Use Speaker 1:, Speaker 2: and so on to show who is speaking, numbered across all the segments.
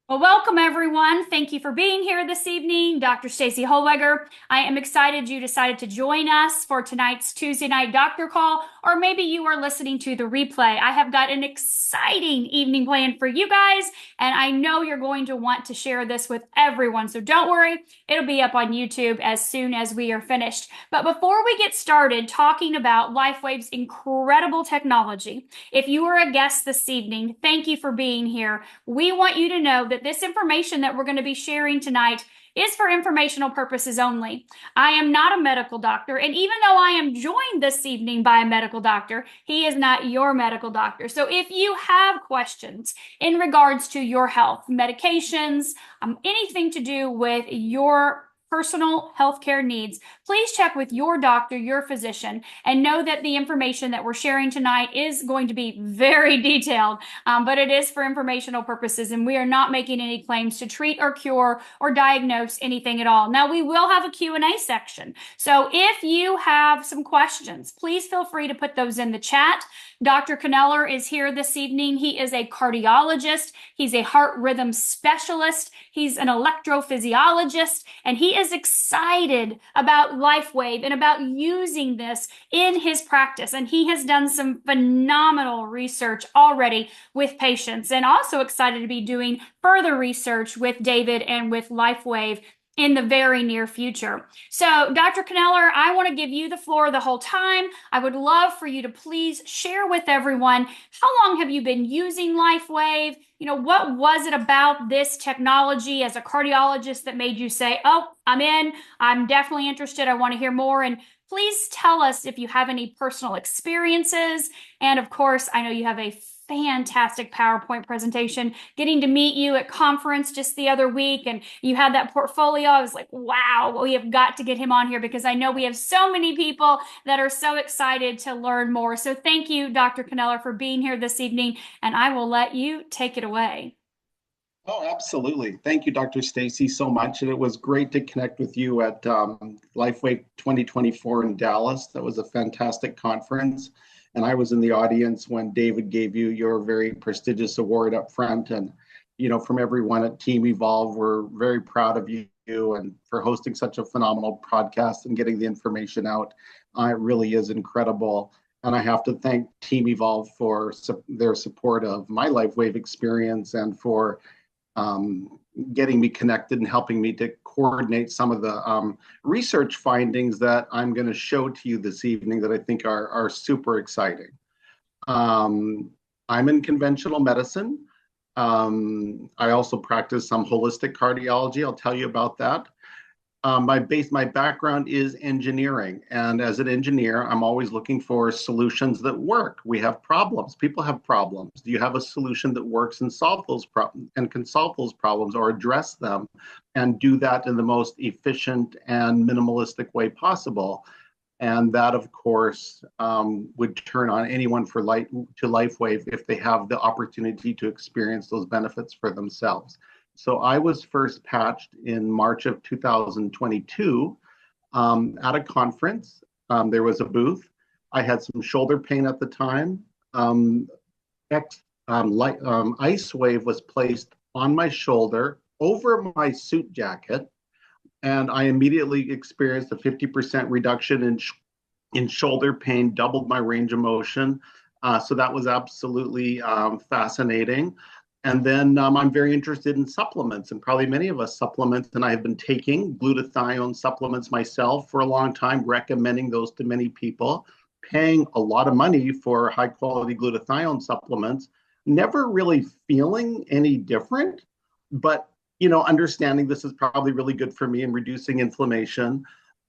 Speaker 1: Well, welcome everyone. Thank you for being here this evening. Dr. Stacy Holweger. I am excited you decided to join us for tonight's Tuesday night doctor call, or maybe you are listening to the replay. I have got an exciting evening planned for you guys, and I know you're going to want to share this with everyone. So don't worry, it'll be up on YouTube as soon as we are finished. But before we get started talking about LifeWave's incredible technology, if you are a guest this evening, thank you for being here. We want you to know that this information that we're going to be sharing tonight is for informational purposes only. I am not a medical doctor, and even though I am joined this evening by a medical doctor, he is not your medical doctor. So if you have questions in regards to your health, medications, anything to do with your personal healthcare needs, please check with your doctor, your physician, and know that the information that we're sharing tonight is going to be very detailed, but it is for informational purposes, and we are not making any claims to treat or cure or diagnose anything at all. Now, we will have a Q&A section, so if you have some questions, please feel free to put those in the chat. Dr. Kneller is here this evening. He is a cardiologist. He's a heart rhythm specialist. He's an electrophysiologist, and he is excited about LifeWave and about using this in his practice. And he has done some phenomenal research already with patients, and also excited to be doing further research with David and with LifeWave in the very near future. So, Dr. Kneller, I want to give you the floor the whole time. I would love for you to please share with everyone, how long have you been using LifeWave? What was it about this technology as a cardiologist that made you say, oh, I'm in, I'm definitely interested, I want to hear more? And please tell us if you have any personal experiences. And of course, I know you have a fantastic PowerPoint presentation. Getting to meet you at conference just the other week, and you had that portfolio. I was like, wow, we have got to get him on here because I know we have so many people that are so excited to learn more. So thank you, Dr. Kneller, for being here this evening, and I will let you take it away.
Speaker 2: Oh, absolutely. Thank you, Dr. Stacy, so much. And it was great to connect with you at LifeWave 2024 in Dallas. That was a fantastic conference. And I was in the audience when David gave you your very prestigious award up front. And, from everyone at Team Evolve, we're very proud of you and for hosting such a phenomenal podcast and getting the information out. It really is incredible. And I have to thank Team Evolve for their support of my LifeWave experience and for getting me connected and helping me to coordinate some of the research findings that I'm going to show to you this evening that I think are super exciting. I'm in conventional medicine. I also practice some holistic cardiology. I'll tell you about that. My background is engineering, and as an engineer, I'm always looking for solutions that work. We have problems. People have problems. Do you have a solution that works and can solve those problems or address them, and do that in the most efficient and minimalistic way possible? And that, of course, would turn on anyone to LifeWave if they have the opportunity to experience those benefits for themselves. So I was first patched in March of 2022 at a conference. There was a booth. I had some shoulder pain at the time. Ice Wave was placed on my shoulder over my suit jacket, and I immediately experienced a 50% reduction in shoulder pain, doubled my range of motion. So that was absolutely fascinating. And then I'm very interested in supplements, and probably many of us supplements, and I have been taking glutathione supplements myself for a long time, recommending those to many people, paying a lot of money for high quality glutathione supplements, never really feeling any different, but understanding this is probably really good for me in reducing inflammation.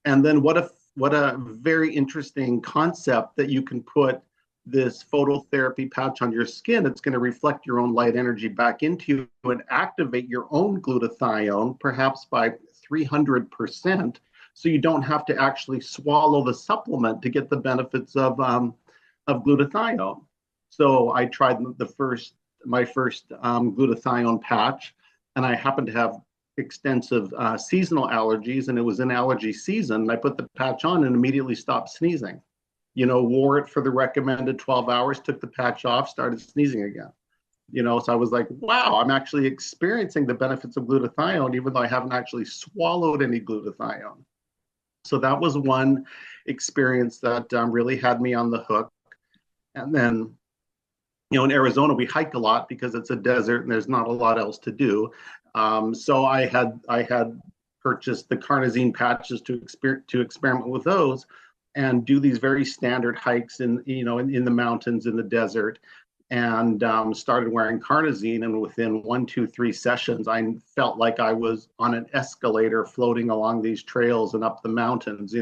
Speaker 2: And then what a very interesting concept that you can put this phototherapy patch on your skin. It's going to reflect your own light energy back into you and activate your own glutathione, perhaps by 300%. So you don't have to actually swallow the supplement to get the benefits of glutathione. So I tried my first glutathione patch, and I happened to have extensive seasonal allergies, and it was in allergy season. I put the patch on and immediately stopped sneezing. Wore it for the recommended 12 hours, took the patch off, started sneezing again. So I was like, wow, I'm actually experiencing the benefits of glutathione, even though I haven't actually swallowed any glutathione. So that was one experience that really had me on the hook. And then, in Arizona, we hike a lot because it's a desert and there's not a lot else to do. So I had purchased the carnosine patches to experiment with those and do these very standard hikes in the mountains in the desert, and started wearing carnosine. And within 1, 2, 3 sessions, I felt like I was on an escalator floating along these trails and up the mountains.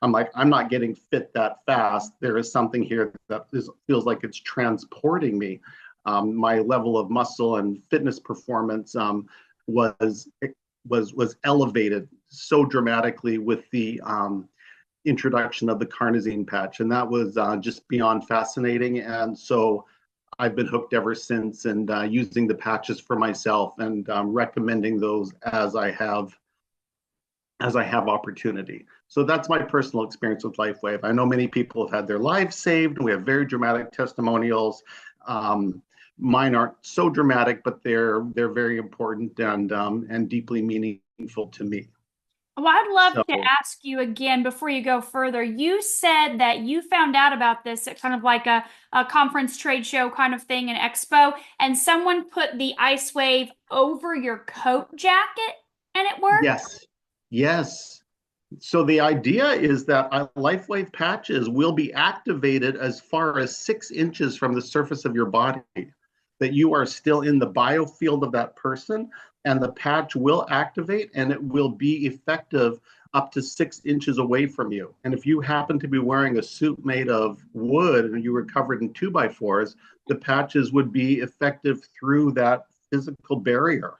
Speaker 2: I'm like, I'm not getting fit that fast. There is something here that feels like it's transporting me. My level of muscle and fitness performance was was elevated so dramatically with the introduction of the carnosine patch, and that was just beyond fascinating. And so I've been hooked ever since, and using the patches for myself, and recommending those as I have opportunity. So that's my personal experience with LifeWave. I know many people have had their lives saved. We have very dramatic testimonials. Mine aren't so dramatic, but they're very important and deeply meaningful to me.
Speaker 1: Well, I'd love to
Speaker 2: So
Speaker 1: ask you again before you go further. You said that you found out about this at kind of like a conference trade show kind of thing, an expo, and someone put the ice wave over your coat jacket and it worked?
Speaker 2: yes, yes. So the idea is that LifeWave patches will be activated as far as 6 inches from the surface of your body, that you are still in the biofield of that person, and the patch will activate and it will be effective up to 6 inches away from you. And if you happen to be wearing a suit made of wood and you were covered in 2x4s, the patches would be effective through that physical barrier.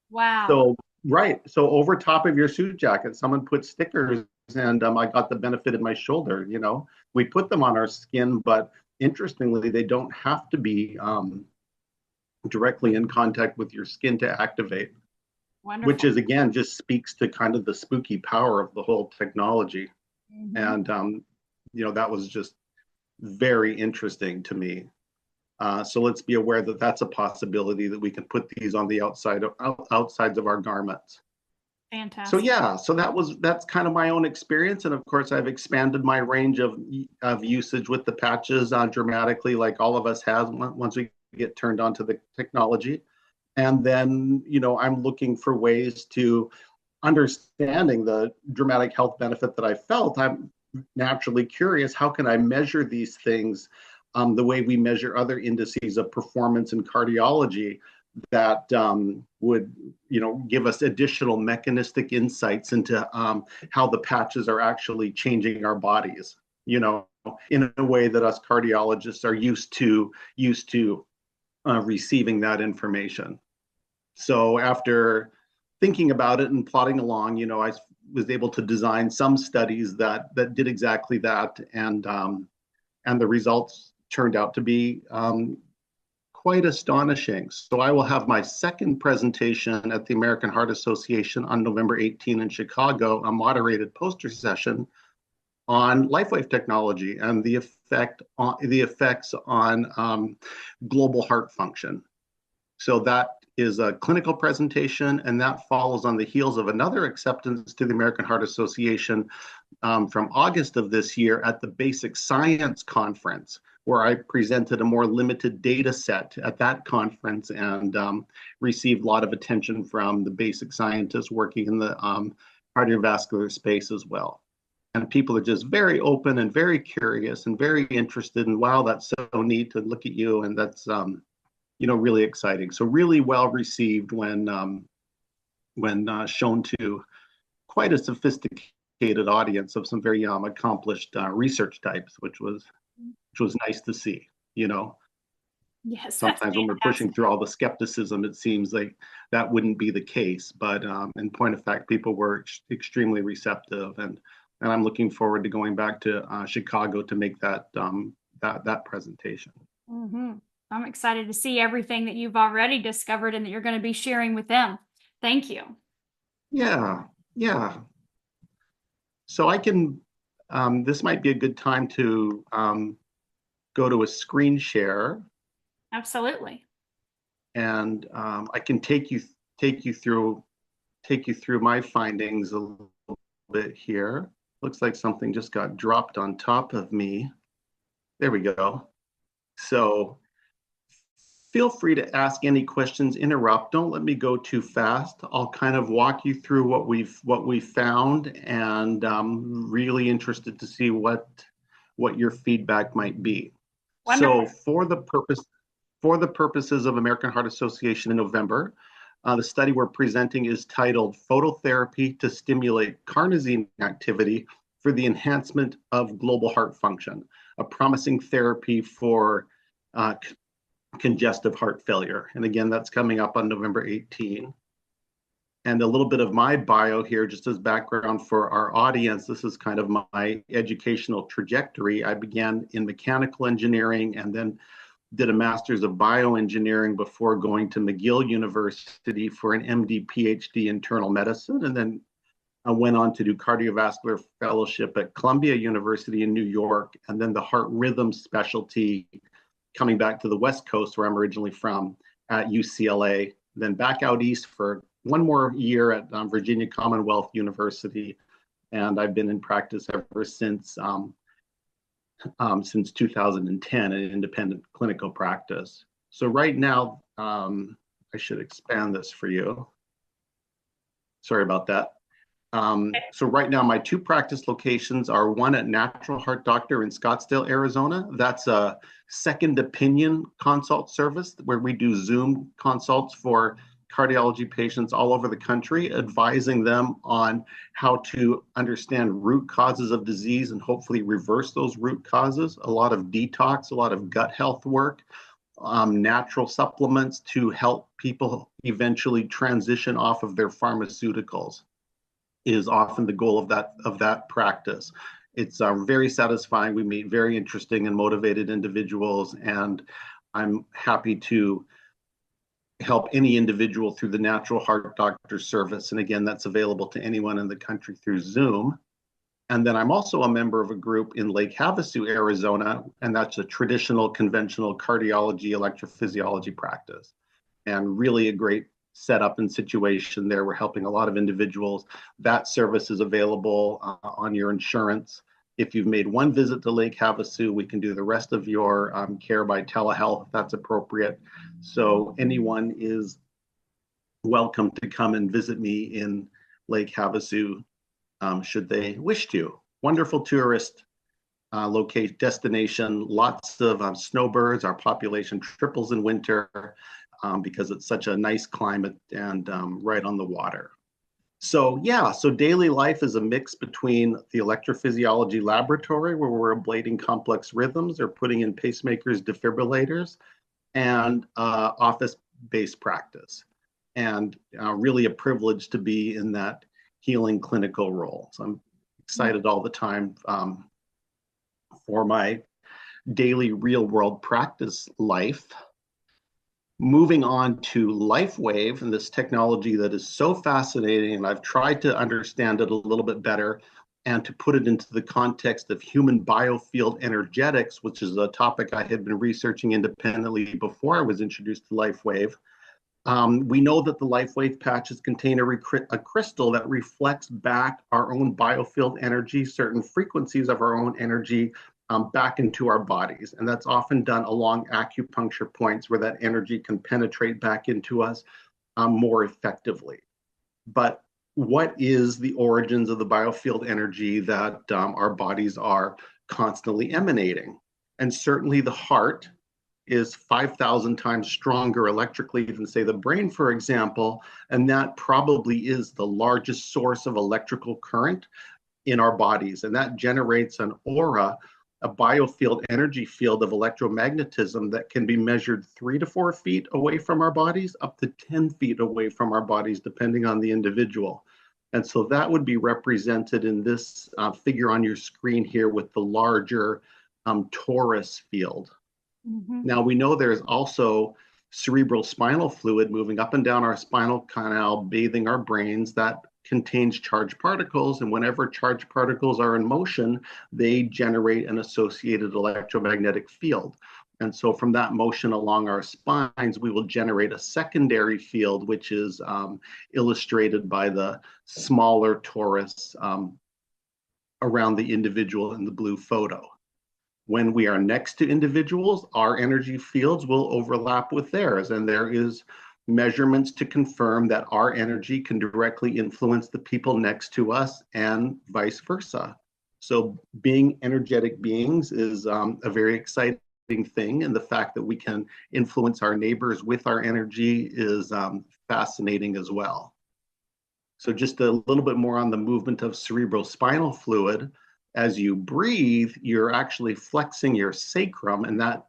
Speaker 1: Wow.
Speaker 2: So, right. So over top of your suit jacket, someone put stickers, and I got the benefit in my shoulder. We put them on our skin, but interestingly, they don't have to be directly in contact with your skin to activate, which
Speaker 1: Wonderful.
Speaker 2: is, again, just speaks to kind of the spooky power of the whole technology.
Speaker 1: Hmm.
Speaker 2: And, that was just very interesting to me. So let's be aware that that's a possibility, that we can put these on the outsides of our garments. So
Speaker 1: Fantastic.
Speaker 2: yeah, so that's kind of my own experience, and of course I've expanded my range of usage with the patches dramatically, like all of us has once we get turned on to the technology. And then I'm looking for ways to understanding the dramatic health benefit that I felt. I'm naturally curious, how can I measure these things the way we measure other indices of performance in cardiology that would give us additional mechanistic insights into how the patches are actually changing our bodies, in a way that us cardiologists are used to receiving that information. So after thinking about it and plodding along, I was able to design some studies that did exactly that, and the results turned out to be quite astonishing. So I will have my second presentation at the American Heart Association on November 18 in Chicago, a moderated poster session on LifeWave technology and the effects on global heart function. So that is a clinical presentation, and that follows on the heels of another acceptance to the American Heart Association from August of this year at the Basic Science Conference, where I presented a more limited data set at that conference, and received a lot of attention from the basic scientists working in the cardiovascular space as well. And people are just very open and very curious and very interested, and wow, that's so neat to look at you, and that's really exciting. So really well received when shown to quite a sophisticated audience of some very accomplished research types, which was nice to see.
Speaker 1: Yes, that's
Speaker 2: Sometimes when we're pushing
Speaker 1: fantastic.
Speaker 2: through all the skepticism, it seems like that wouldn't be the case. But in point of fact, people were extremely receptive, and I'm looking forward to going back to Chicago to make that presentation.
Speaker 1: Hmm. I'm excited to see everything that you've already discovered and that you're going to be sharing with them. Thank you.
Speaker 2: Yeah, yeah. So I can. This might be a good time to go to a screen share.
Speaker 1: Absolutely.
Speaker 2: and I can take you through my findings a little bit here. Looks like something just got dropped on top of me. There we go. So feel free to ask any questions, interrupt. Don't let me go too fast. I'll kind of walk you through what we've found, and really interested to see what your feedback might be. So
Speaker 1: Wonderful.
Speaker 2: for the purposes of American Heart Association in November, the study we're presenting is titled Phototherapy to Stimulate Carnosine Activity for the Enhancement of Global Heart Function, a promising therapy for congestive heart failure. And again, that's coming up on November 18. And a little bit of my bio here, just as background for our audience. This is kind of my educational trajectory. I began in mechanical engineering and then did a master's of bioengineering before going to McGill University for an MD PhD internal medicine. And then I went on to do cardiovascular fellowship at Columbia University in New York, and then the heart rhythm specialty coming back to the West Coast, where I'm originally from, at UCLA, then back out east for one more year at Virginia Commonwealth University. And I've been in practice ever since 2010, an independent clinical practice. So right now, I should expand this for you. Sorry about that. So right now, my two practice locations are one at Natural Heart Doctor in Scottsdale, Arizona. That's a second opinion consult service where we do Zoom consults for cardiology patients all over the country, advising them on how to understand root causes of disease and hopefully reverse those root causes. A lot of detox, a lot of gut health work, natural supplements to help people eventually transition off of their pharmaceuticals is often the goal of that practice. It's very satisfying. We meet very interesting and motivated individuals, and I'm happy to help any individual through the Natural Heart Doctor service. And again, that's available to anyone in the country through Zoom. And then I'm also a member of a group in Lake Havasu, Arizona, and that's a traditional, conventional cardiology, electrophysiology practice. And really a great setup and situation there. We're helping a lot of individuals. That service is available on your insurance. If you've made one visit to Lake Havasu, we can do the rest of your care by telehealth if that's appropriate. So anyone is welcome to come and visit me in Lake Havasu should they wish to. Wonderful tourist destination, lots of snowbirds. Our population triples in winter because it's such a nice climate and right on the water. So yeah, so daily life is a mix between the electrophysiology laboratory where we're ablating complex rhythms or putting in pacemakers, defibrillators, and office-based practice. And really a privilege to be in that healing clinical role. So I'm excited all the time for my daily real world practice life. Moving on to LifeWave and this technology that is so fascinating, and I've tried to understand it a little bit better and to put it into the context of human biofield energetics, which is a topic I had been researching independently before I was introduced to LifeWave. We know that the LifeWave patches contain a crystal that reflects back our own biofield energy, certain frequencies of our own energy back into our bodies. And that's often done along acupuncture points where that energy can penetrate back into us more effectively. But what is the origins of the biofield energy that our bodies are constantly emanating? And certainly the heart is 5,000 times stronger electrically than, say, the brain, for example, and that probably is the largest source of electrical current in our bodies. And that generates an aura, a biofield energy field of electromagnetism that can be measured 3 to 4 feet away from our bodies, up to 10 feet away from our bodies, depending on the individual. And so that would be represented in this figure on your screen here with the larger torus field. Mm-hmm. Now we know there's also cerebral spinal fluid moving up and down our spinal canal, bathing our brains, that contains charged particles. And whenever charged particles are in motion, they generate an associated electromagnetic field. And so from that motion along our spines, we will generate a secondary field, which is illustrated by the smaller torus around the individual in the blue photo. When we are next to individuals, our energy fields will overlap with theirs, and there is measurements to confirm that our energy can directly influence the people next to us and vice versa. So being energetic beings is a very exciting thing, and the fact that we can influence our neighbors with our energy is fascinating as well. So just a little bit more on the movement of cerebrospinal fluid. As you breathe, you're actually flexing your sacrum, and that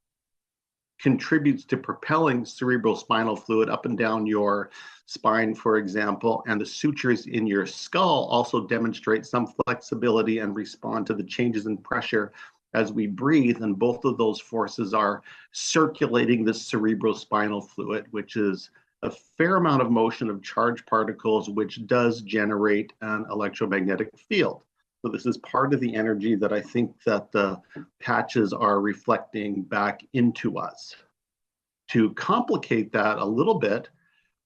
Speaker 2: contributes to propelling cerebrospinal fluid up and down your spine, for example, and the sutures in your skull also demonstrate some flexibility and respond to the changes in pressure as we breathe, and both of those forces are circulating the cerebrospinal fluid, which is a fair amount of motion of charged particles, which does generate an electromagnetic field. So this is part of the energy that I think that the patches are reflecting back into us. To complicate that a little bit,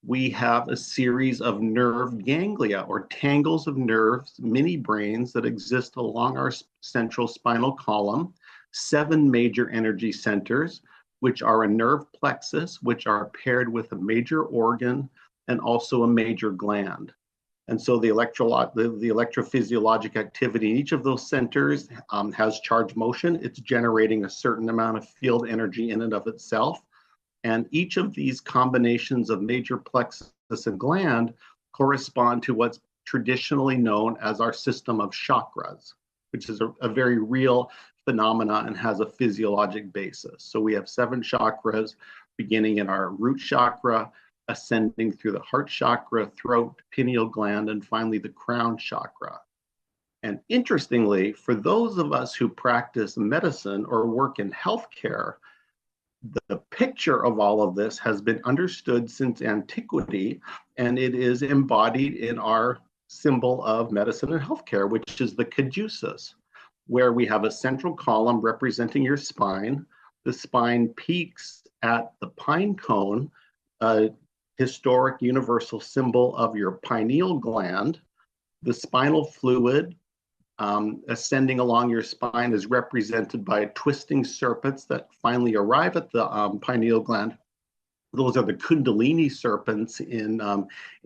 Speaker 2: we have a series of nerve ganglia, or tangles of nerves, mini brains that exist along our central spinal column, 7 major energy centers, which are a nerve plexus, which are paired with a major organ and also a major gland. And so the electrophysiologic activity in each of those centers has charge motion. It's generating a certain amount of field energy in and of itself. And each of these combinations of major plexus and gland correspond to what's traditionally known as our system of chakras, which is a very real phenomena and has a physiologic basis. So we have 7 chakras, beginning in our root chakra, ascending through the heart chakra, throat, pineal gland, and finally the crown chakra. And interestingly, for those of us who practice medicine or work in healthcare, the picture of all of this has been understood since antiquity, and it is embodied in our symbol of medicine and healthcare, which is the caduceus, where we have a central column representing your spine. The spine peaks at the pine cone, a historic universal symbol of your pineal gland. The spinal fluid ascending along your spine is represented by twisting serpents that finally arrive at the pineal gland. Those are the Kundalini serpents in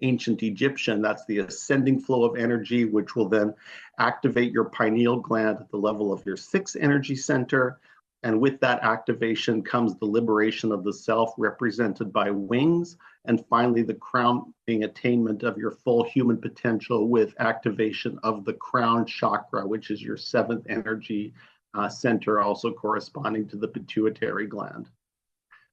Speaker 2: ancient Egyptian. That's the ascending flow of energy, which will then activate your pineal gland at the level of your 6th energy center. And with that activation comes the liberation of the self, represented by wings, and finally the crowning attainment of your full human potential with activation of the crown chakra, which is your 7th energy center, also corresponding to the pituitary gland.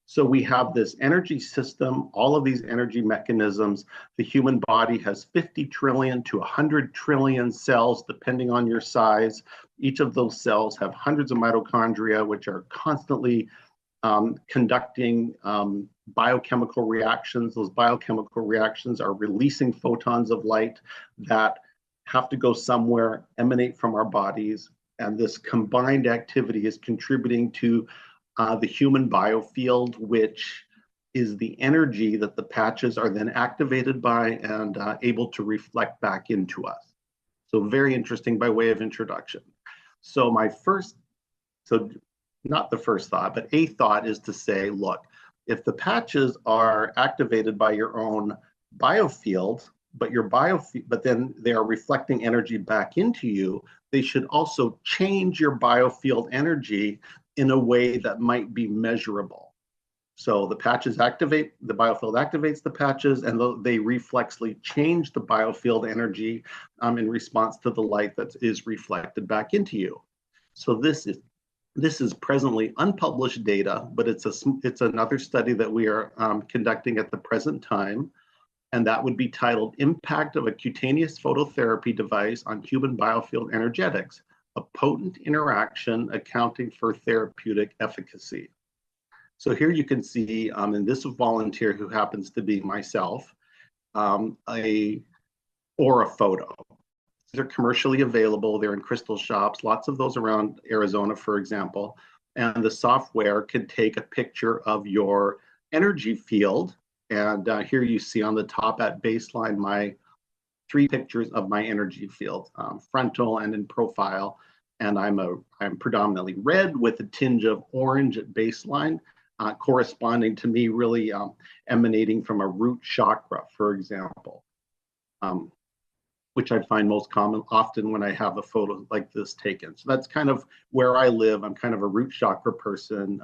Speaker 2: So we have this energy system, all of these energy mechanisms. The human body has 50 trillion to 100 trillion cells, depending on your size. Each of those cells have hundreds of mitochondria, which are constantly conducting biochemical reactions. Those biochemical reactions are releasing photons of light that have to go somewhere, emanate from our bodies. And this combined activity is contributing to the human biofield, which is the energy that the patches are then activated by and able to reflect back into us. So very interesting by way of introduction. So not the first thought, but a thought is to say, look, if the patches are activated by your own biofield, but then they are reflecting energy back into you, they should also change your biofield energy in a way that might be measurable. So the patches activate, the biofield activates the patches, and they reflexly change the biofield energy in response to the light that is reflected back into you. So this is presently unpublished data, but it's another study that we are conducting at the present time, and that would be titled Impact of a Cutaneous Phototherapy Device on Human Biofield Energetics, a Potent Interaction Accounting for Therapeutic Efficacy. So here you can see in this volunteer, who happens to be myself, a aura photo. They're commercially available. They're in crystal shops, lots of those around Arizona, for example. And the software can take a picture of your energy field. And here you see on the top at baseline my 3 pictures of my energy field, frontal and in profile. And I'm predominantly red with a tinge of orange at baseline, corresponding to me really emanating from a root chakra, for example, which I find most common often when I have a photo like this taken. So that's kind of where I live. I'm kind of a root chakra person,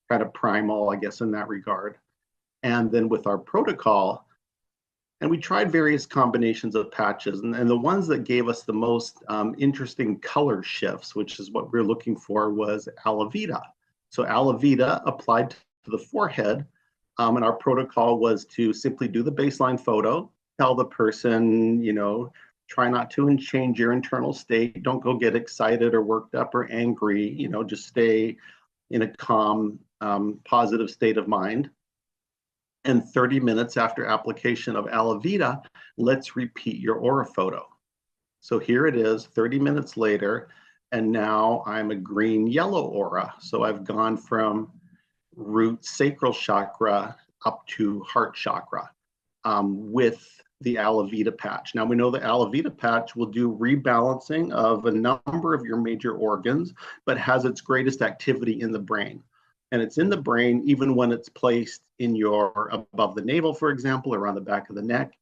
Speaker 2: kind of primal, I guess, in that regard. And then with our protocol, and we tried various combinations of patches, and the ones that gave us the most interesting color shifts, which is what we're looking for, was Alavita. So Alavita applied to the forehead, and our protocol was to simply do the baseline photo, tell the person, try not to change your internal state. Don't go get excited or worked up or angry, just stay in a calm, positive state of mind. And 30 minutes after application of Alavita, let's repeat your aura photo. So here it is, 30 minutes later, and now I'm a green-yellow aura. So I've gone from root sacral chakra up to heart chakra with the Alavita patch. Now we know the Alavita patch will do rebalancing of a number of your major organs, but has its greatest activity in the brain. And it's in the brain even when it's placed in your above the navel, for example, or on the back of the neck.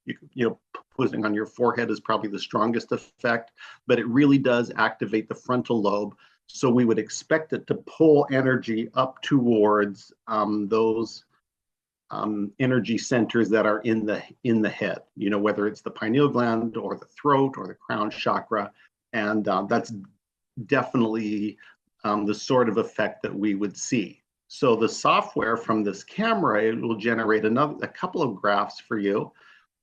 Speaker 2: Putting on your forehead is probably the strongest effect, but it really does activate the frontal lobe. So we would expect it to pull energy up towards those energy centers that are in the head. Whether it's the pineal gland or the throat or the crown chakra, and that's definitely the sort of effect that we would see. So the software from this camera, it will generate a couple of graphs for you.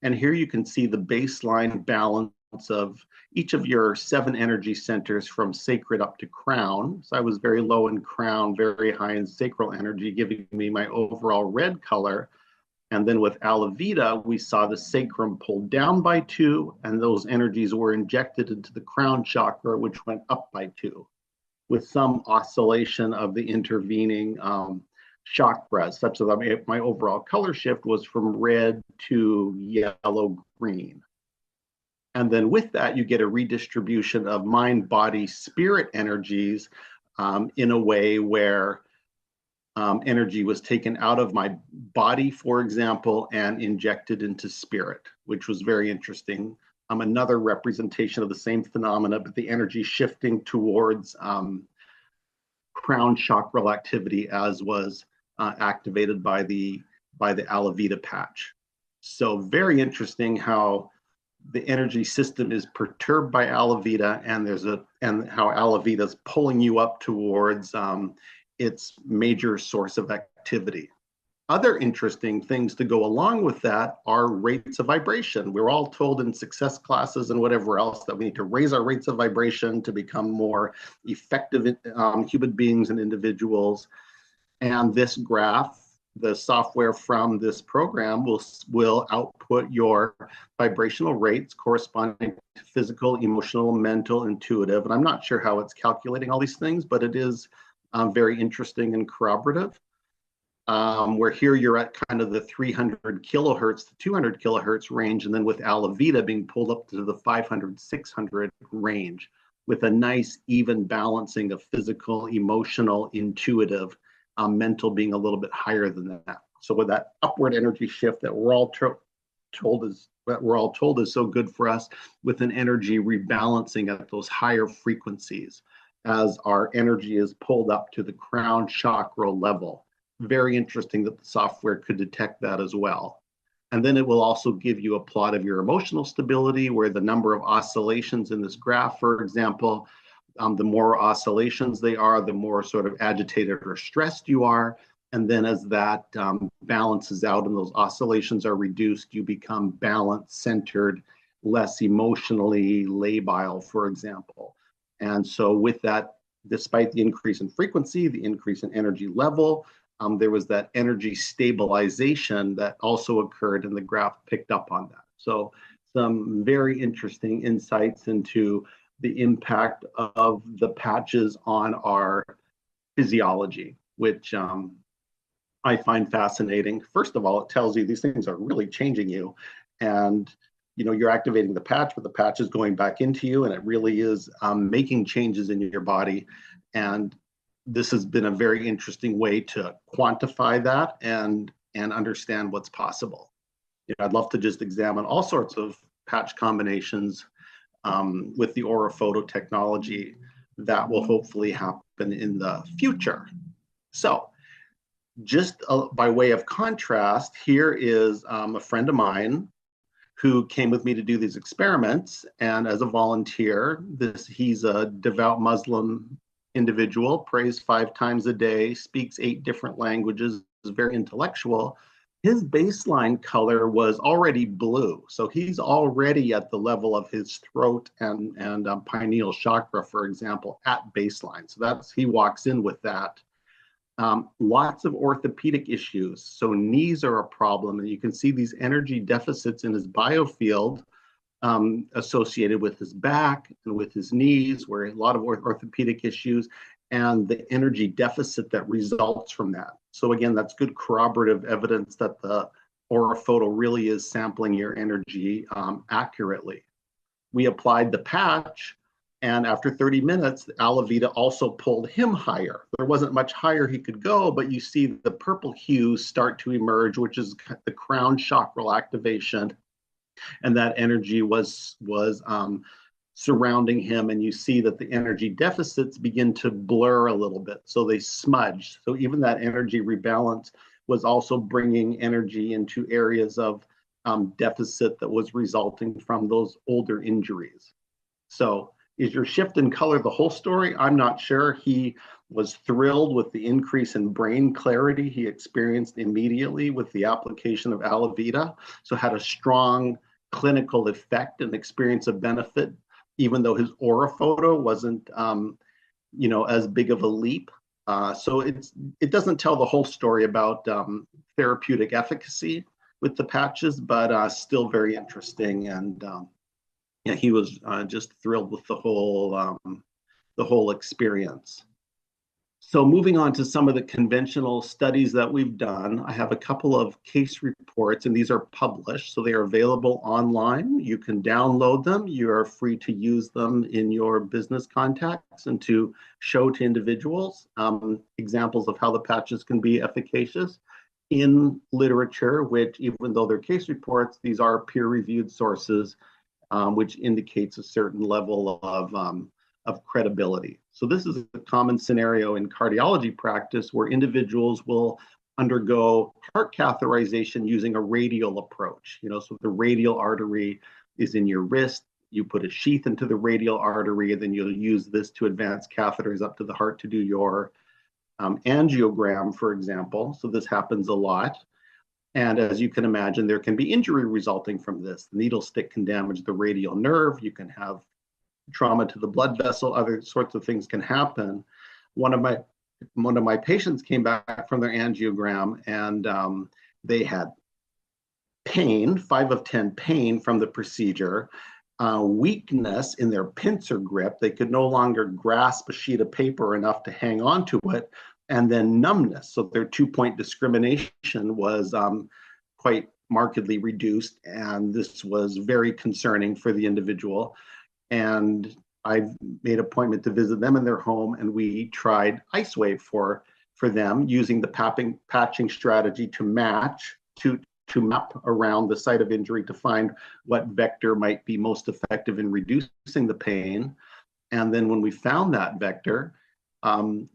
Speaker 2: And here you can see the baseline balance of each of your 7 energy centers from sacred up to crown. So I was very low in crown, very high in sacral energy, giving me my overall red color. And then with Alavita, we saw the sacrum pulled down by 2, and those energies were injected into the crown chakra, which went up by 2. With some oscillation of the intervening chakras, such that my overall color shift was from red to yellow-green. And then with that, you get a redistribution of mind, body, spirit energies in a way where energy was taken out of my body, for example, and injected into spirit, which was very interesting. Another representation of the same phenomena, but the energy shifting towards crown chakral activity, as was activated by the Alavita patch. So very interesting how the energy system is perturbed by Alavita, and how Alavita is pulling you up towards its major source of activity. Other interesting things to go along with that are rates of vibration. We're all told in success classes and whatever else that we need to raise our rates of vibration to become more effective human beings and individuals. And this graph, the software from this program will output your vibrational rates corresponding to physical, emotional, mental, intuitive. And I'm not sure how it's calculating all these things, but it is very interesting and corroborative. Where here you're at kind of the 300 kilohertz to 200 kilohertz range, and then with Alavita being pulled up to the 500, 600 range, with a nice even balancing of physical, emotional, intuitive, mental being a little bit higher than that. So with that upward energy shift that we're all told is so good for us, with an energy rebalancing at those higher frequencies as our energy is pulled up to the crown chakra level. Very interesting that the software could detect that as well. And then it will also give you a plot of your emotional stability, where the number of oscillations in this graph, for example, the more oscillations they are, the more sort of agitated or stressed you are. And then as that balances out and those oscillations are reduced, you become balanced, centered, less emotionally labile, for example. And so with that, despite the increase in frequency, the increase in energy level, there was that energy stabilization that also occurred, and the graph picked up on that. So some very interesting insights into the impact of the patches on our physiology, which I find fascinating. First of all, it tells you these things are really changing you, and you're activating the patch, but the patch is going back into you, and it really is making changes in your body. And this has been a very interesting way to quantify that and understand what's possible. I'd love to just examine all sorts of patch combinations with the Oraphoto technology that will hopefully happen in the future. So just by way of contrast, here is a friend of mine who came with me to do these experiments. And as a volunteer, he's a devout Muslim individual, prays 5 times a day, speaks 8 different languages, is very intellectual. His baseline color was already blue. So he's already at the level of his throat and pineal chakra, for example, at baseline. So he walks in with that. Lots of orthopedic issues. So knees are a problem, and you can see these energy deficits in his biofield associated with his back and with his knees, where a lot of orthopedic issues and the energy deficit that results from that. So again, that's good corroborative evidence that the Oraphoto really is sampling your energy accurately. We applied the patch, and after 30 minutes, Alavita also pulled him higher. There wasn't much higher he could go, but you see the purple hues start to emerge, which is the crown chakral activation. And that energy was surrounding him, and you see that the energy deficits begin to blur a little bit. So they smudged. So even that energy rebalance was also bringing energy into areas of deficit that was resulting from those older injuries. So is your shift in color the whole story? I'm not sure. He was thrilled with the increase in brain clarity he experienced immediately with the application of Alavita. So had a strong clinical effect and experience of benefit, even though his Oraphoto wasn't, as big of a leap. So it doesn't tell the whole story about therapeutic efficacy with the patches, but still very interesting. And he was just thrilled with the whole experience. So moving on to some of the conventional studies that we've done, I have a couple of case reports, and these are published, so they are available online. You can download them. You are free to use them in your business contacts and to show to individuals examples of how the patches can be efficacious in literature, which, even though they're case reports, these are peer-reviewed sources, which indicates a certain level of credibility. So this is a common scenario in cardiology practice where individuals will undergo heart catheterization using a radial approach. So the radial artery is in your wrist. You put a sheath into the radial artery, and then you'll use this to advance catheters up to the heart to do your angiogram, for example. So this happens a lot. And as you can imagine, there can be injury resulting from this. The needle stick can damage the radial nerve. You can have trauma to the blood vessel. Other sorts of things can happen. One of my patients came back from their angiogram, and they had pain, 5 of 10 pain from the procedure, weakness in their pincer grip. They could no longer grasp a sheet of paper enough to hang on to it, and then numbness. So their 2-point discrimination was quite markedly reduced, and this was very concerning for the individual. And I made an appointment to visit them in their home, and we tried IceWave for them using the patching strategy to match, to map around the site of injury to find what vector might be most effective in reducing the pain. And then when we found that vector,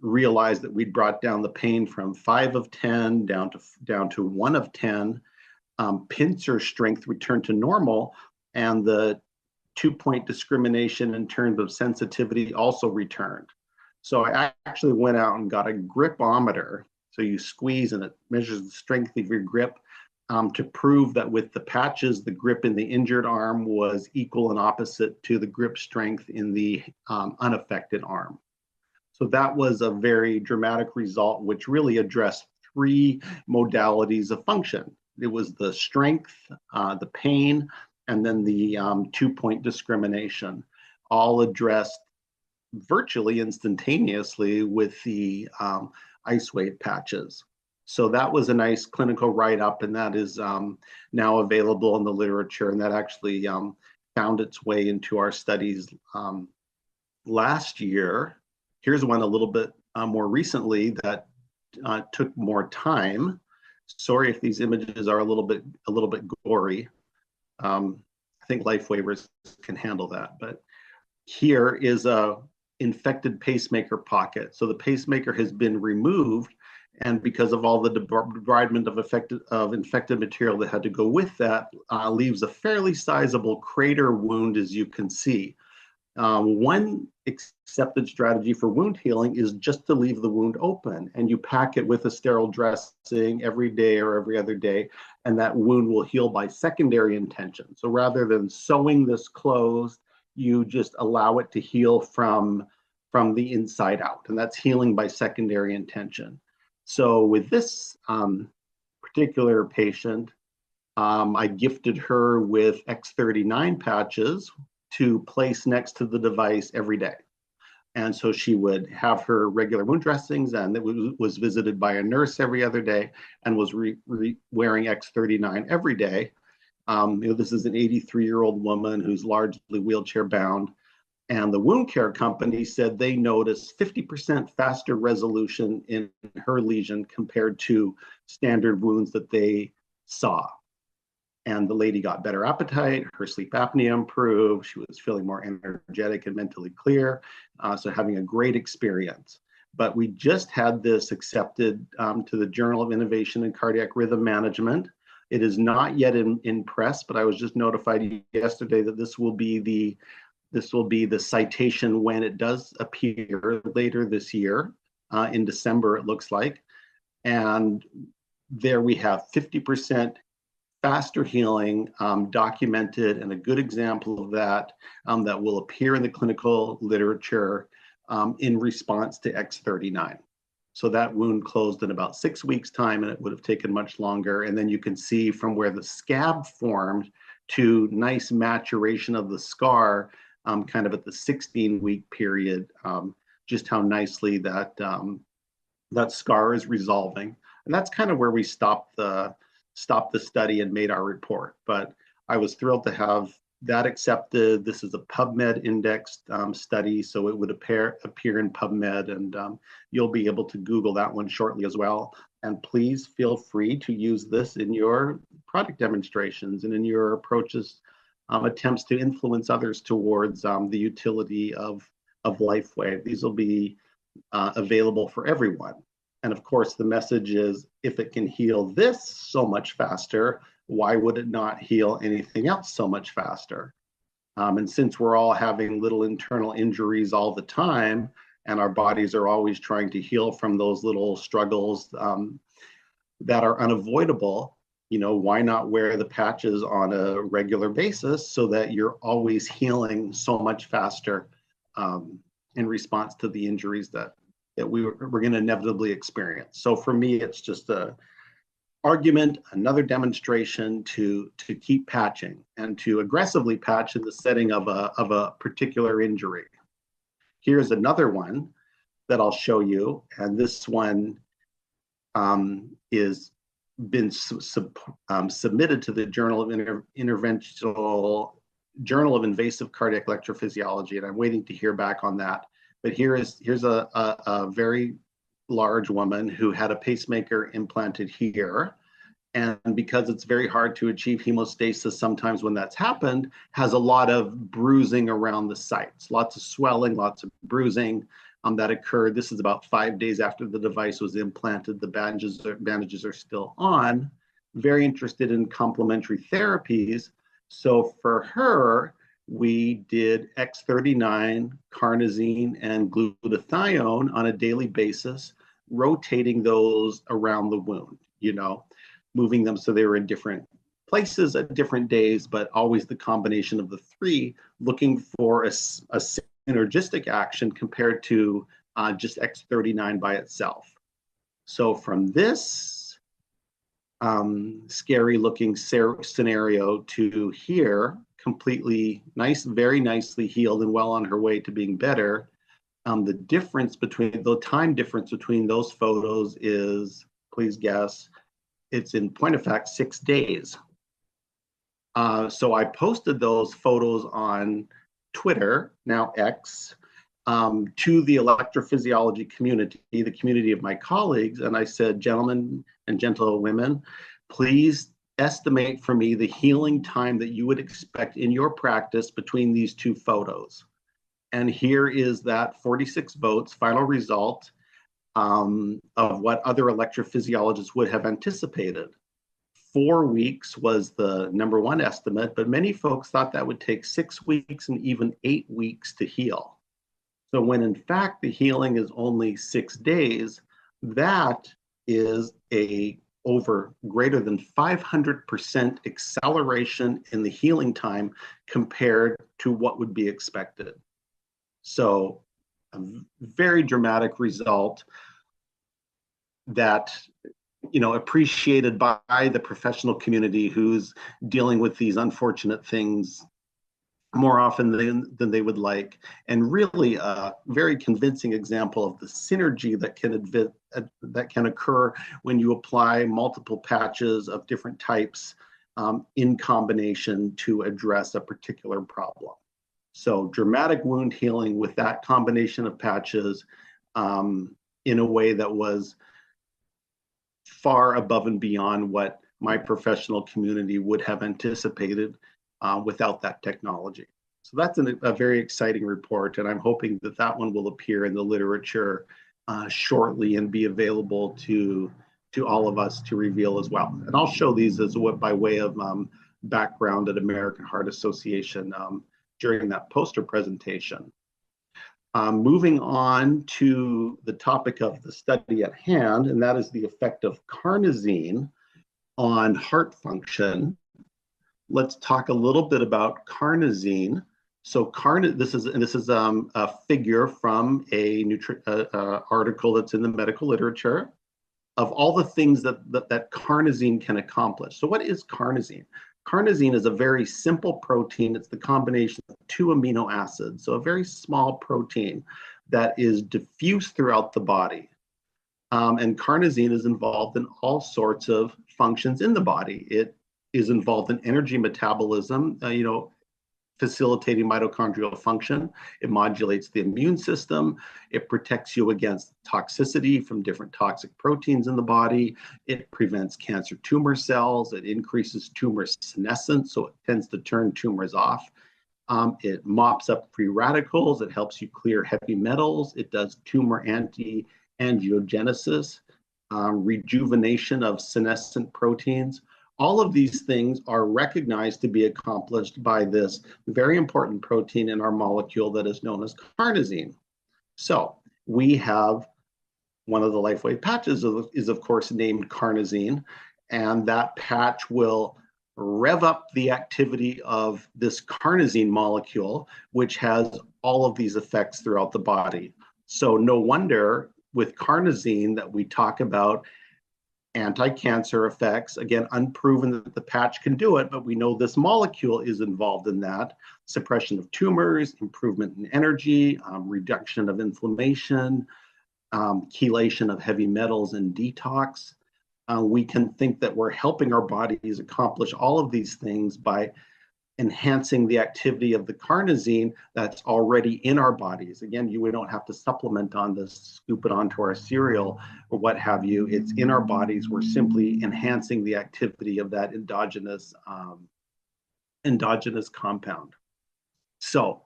Speaker 2: realized that we'd brought down the pain from 5 of 10 down to 1 of 10. Pincer strength returned to normal, and the 2-point discrimination in terms of sensitivity also returned. So I actually went out and got a gripometer. So you squeeze and it measures the strength of your grip to prove that with the patches, the grip in the injured arm was equal and opposite to the grip strength in the unaffected arm. So that was a very dramatic result, which really addressed 3 modalities of function. It was the strength, the pain, and then the 2-point discrimination, all addressed virtually instantaneously with the ice wave patches. So that was a nice clinical write-up, and that is now available in the literature, and that actually found its way into our studies last year. Here's one a little bit more recently that took more time. Sorry if these images are a little bit gory. I think life waivers can handle that, but here is a infected pacemaker pocket. So the pacemaker has been removed, and because of all the debridement of infected material that had to go with that, leaves a fairly sizable crater wound, as you can see. One accepted strategy for wound healing is just to leave the wound open, and you pack it with a sterile dressing every day or every other day, and that wound will heal by secondary intention. So rather than sewing this closed, you just allow it to heal from the inside out, and that's healing by secondary intention. So with this particular patient, I gifted her with X39 patches to place next to the device every day. And so she would have her regular wound dressings, and it was visited by a nurse every other day, and was wearing X39 every day. This is an 83-year-old woman who's largely wheelchair bound. And the wound care company said they noticed 50% faster resolution in her lesion compared to standard wounds that they saw. And the lady got better appetite, her sleep apnea improved, she was feeling more energetic and mentally clear, so having a great experience. But we just had this accepted to the Journal of Innovation in Cardiac Rhythm Management. It is not yet in press, but I was just notified yesterday that this will be the citation when it does appear later this year, in December, it looks like. And there we have 50% faster healing documented, and a good example of that that will appear in the clinical literature in response to X39. So that wound closed in about 6 weeks' time, and it would have taken much longer. And then you can see from where the scab formed to nice maturation of the scar kind of at the 16-week period, just how nicely that scar is resolving. And that's kind of where we stopped the study and made our report. But I was thrilled to have that accepted. This is a PubMed indexed study, so it would appear in PubMed, and you'll be able to Google that one shortly as well. And please feel free to use this in your product demonstrations and in your approaches, attempts to influence others towards the utility of LifeWave. These will be available for everyone. And of course, the message is, if it can heal this so much faster, why would it not heal anything else so much faster? And since we're all having little internal injuries all the time, and our bodies are always trying to heal from those little struggles that are unavoidable, why not wear the patches on a regular basis so that you're always healing so much faster in response to the injuries that we're going to inevitably experience. So for me, it's just a argument, another demonstration to keep patching and to aggressively patch in the setting of a particular injury. Here's another one that I'll show you, and this one is been submitted to the Journal of Invasive Cardiac Electrophysiology, and I'm waiting to hear back on that. But here's a very large woman who had a pacemaker implanted here. And because it's very hard to achieve hemostasis sometimes when that's happened, has a lot of bruising around the sites, lots of swelling, lots of bruising that occurred. This is about 5 days after the device was implanted. The bandages are still on. Very interested in complementary therapies. So for her, we did X39, carnosine, and glutathione on a daily basis, rotating those around the wound, moving them so they were in different places at different days, but always the combination of the three, looking for a synergistic action compared to just X39 by itself. So from this scary looking scenario to here, completely nice, very nicely healed and well on her way to being better, The time difference between those photos is, please guess, it's in point of fact 6 days. So I posted those photos on Twitter, now X, to the electrophysiology community, the community of my colleagues. And I said, gentlemen and gentlewomen, please estimate for me the healing time that you would expect in your practice between these two photos. And here is that 46 votes final result of what other electrophysiologists would have anticipated. 4 weeks was the number one estimate, but many folks thought that would take 6 weeks and even 8 weeks to heal. So when in fact the healing is only 6 days, that is a over greater than 500% acceleration in the healing time compared to what would be expected. So a very dramatic result that, appreciated by the professional community who's dealing with these unfortunate things more often than they would like, and really a very convincing example of the synergy that can occur when you apply multiple patches of different types in combination to address a particular problem. So dramatic wound healing with that combination of patches in a way that was far above and beyond what my professional community would have anticipated without that technology. So that's a very exciting report, and I'm hoping that that one will appear in the literature shortly and be available to all of us to reveal as well. And I'll show these as by way of background at American Heart Association during that poster presentation. Moving on to the topic of the study at hand, and that is the effect of carnosine on heart function. Let's talk a little bit about carnosine. So this is a figure from a article that's in the medical literature of all the things that carnosine can accomplish. So what is carnosine? Carnosine is a very simple protein. It's the combination of 2 amino acids, so a very small protein that is diffuse throughout the body. And carnosine is involved in all sorts of functions in the body. It is involved in energy metabolism, facilitating mitochondrial function. It modulates the immune system. It protects you against toxicity from different toxic proteins in the body. It prevents cancer tumor cells. It increases tumor senescence, so it tends to turn tumors off. It mops up free radicals. It helps you clear heavy metals. It does tumor anti-angiogenesis, rejuvenation of senescent proteins. All of these things are recognized to be accomplished by this very important protein in our molecule that is known as carnosine. So we have one of the LifeWave patches is of course named carnosine, and that patch will rev up the activity of this carnosine molecule, which has all of these effects throughout the body. So no wonder with carnosine that we talk about anti-cancer effects. Again, unproven that the patch can do it, but we know this molecule is involved in that. Suppression of tumors, improvement in energy, reduction of inflammation, chelation of heavy metals, and detox. We can think that we're helping our bodies accomplish all of these things by enhancing the activity of the carnosine that's already in our bodies. Again, we don't have to supplement on this, scoop it onto our cereal or what have you. It's in our bodies. We're simply enhancing the activity of that endogenous compound. So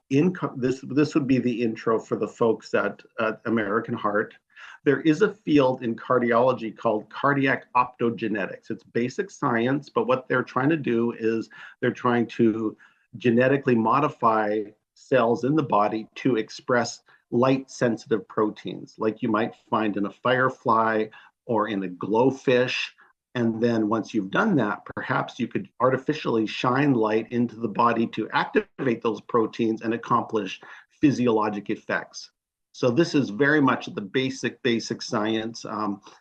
Speaker 2: this would be the intro for the folks at American Heart. There is a field in cardiology called cardiac optogenetics. It's basic science, but what they're trying to do is they're trying to genetically modify cells in the body to express light-sensitive proteins, like you might find in a firefly or in a glowfish. And then once you've done that, perhaps you could artificially shine light into the body to activate those proteins and accomplish physiologic effects. So this is very much the basic science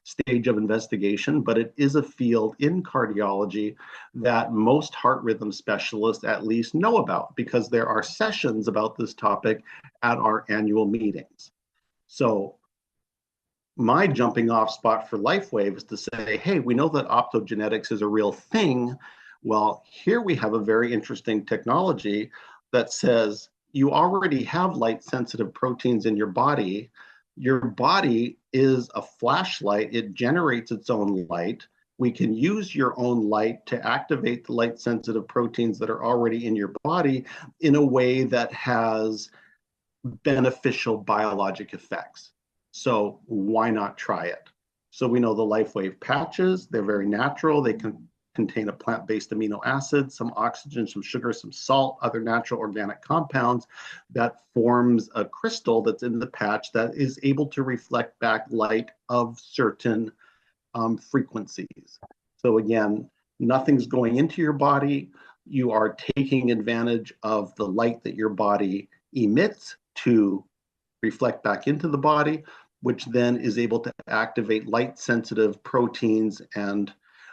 Speaker 2: stage of investigation, but it is a field in cardiology that most heart rhythm specialists at least know about because there are sessions about this topic at our annual meetings. So my jumping off spot for LifeWave is to say, hey, we know that optogenetics is a real thing. Well, here we have a very interesting technology that says you already have light sensitive proteins in your body. Your body is a flashlight, it generates its own light. We can use your own light to activate the light sensitive proteins that are already in your body in a way that has beneficial biologic effects. So why not try it? So we know the LifeWave patches, they're very natural. They can contain a plant-based amino acid, some oxygen, some sugar, some salt, other natural organic compounds that forms a crystal that's in the patch that is able to reflect back light of certain frequencies. So again, nothing's going into your body. You are taking advantage of the light that your body emits to reflect back into the body, which then is able to activate light sensitive proteins and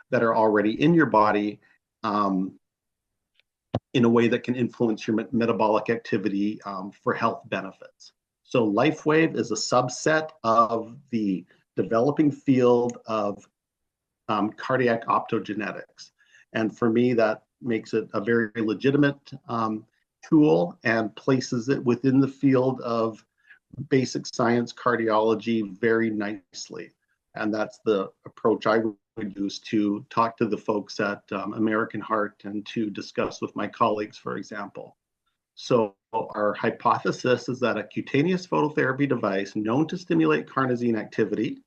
Speaker 2: that are already in your body in a way that can influence your metabolic activity for health benefits. So LifeWave is a subset of the developing field of cardiac optogenetics. And for me, that makes it a very legitimate tool and places it within the field of basic science cardiology very nicely. And that's the approach I would use to talk to the folks at American Heart and to discuss with my colleagues, for example. So our hypothesis is that a cutaneous phototherapy device known to stimulate carnosine activity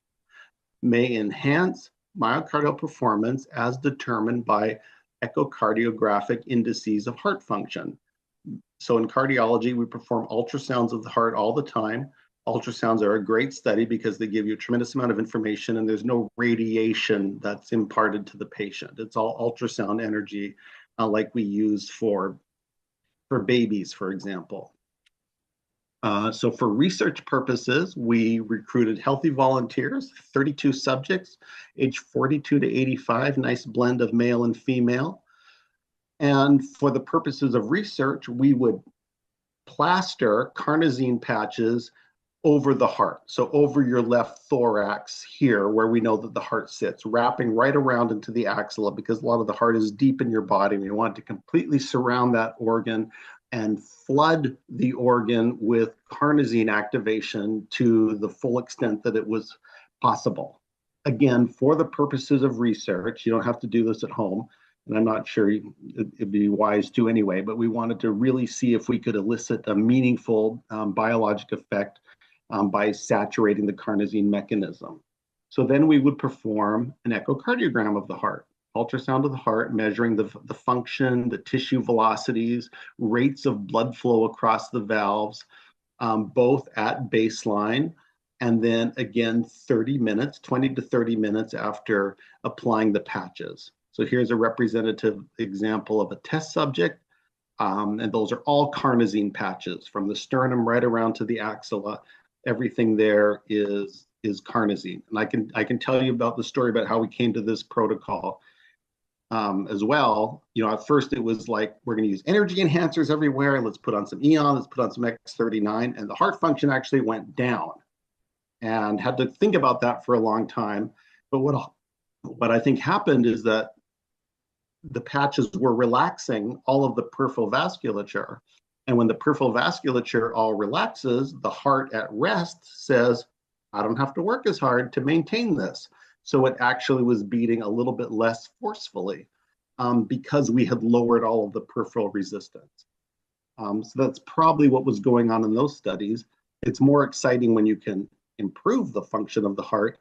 Speaker 2: may enhance myocardial performance as determined by echocardiographic indices of heart function. So in cardiology, we perform ultrasounds of the heart all the time. Ultrasounds are a great study because they give you a tremendous amount of information and there's no radiation that's imparted to the patient. It's all ultrasound energy like we use for babies, for example. So for research purposes, we recruited healthy volunteers, 32 subjects, age 42 to 85, nice blend of male and female. And for the purposes of research, we would plaster carnosine patches over the heart. So over your left thorax here, where we know that the heart sits, wrapping right around into the axilla because a lot of the heart is deep in your body. And you want to completely surround that organ and flood the organ with carnosine activation to the full extent that it was possible. Again, for the purposes of research, you don't have to do this at home, and I'm not sure it'd be wise to anyway, but we wanted to really see if we could elicit a meaningful biologic effect by saturating the carnosine mechanism. So then we would perform an echocardiogram of the heart, ultrasound of the heart, measuring the function, the tissue velocities, rates of blood flow across the valves, both at baseline and then again 30 minutes, 20 to 30 minutes after applying the patches. So here's a representative example of a test subject. And those are all carnosine patches from the sternum right around to the axilla. Everything there is carnosine. And I can tell you about the story about how we came to this protocol as well. You know, at first it was like, we're going to use energy enhancers everywhere. Let's put on some Eon, let's put on some X39. And the heart function actually went down and had to think about that for a long time. But what I think happened is that the patches were relaxing all of the peripheral vasculature. And when the peripheral vasculature all relaxes, the heart at rest says, I don't have to work as hard to maintain this. So it actually was beating a little bit less forcefully because we had lowered all of the peripheral resistance. So that's probably what was going on in those studies. It's more exciting when you can improve the function of the heart.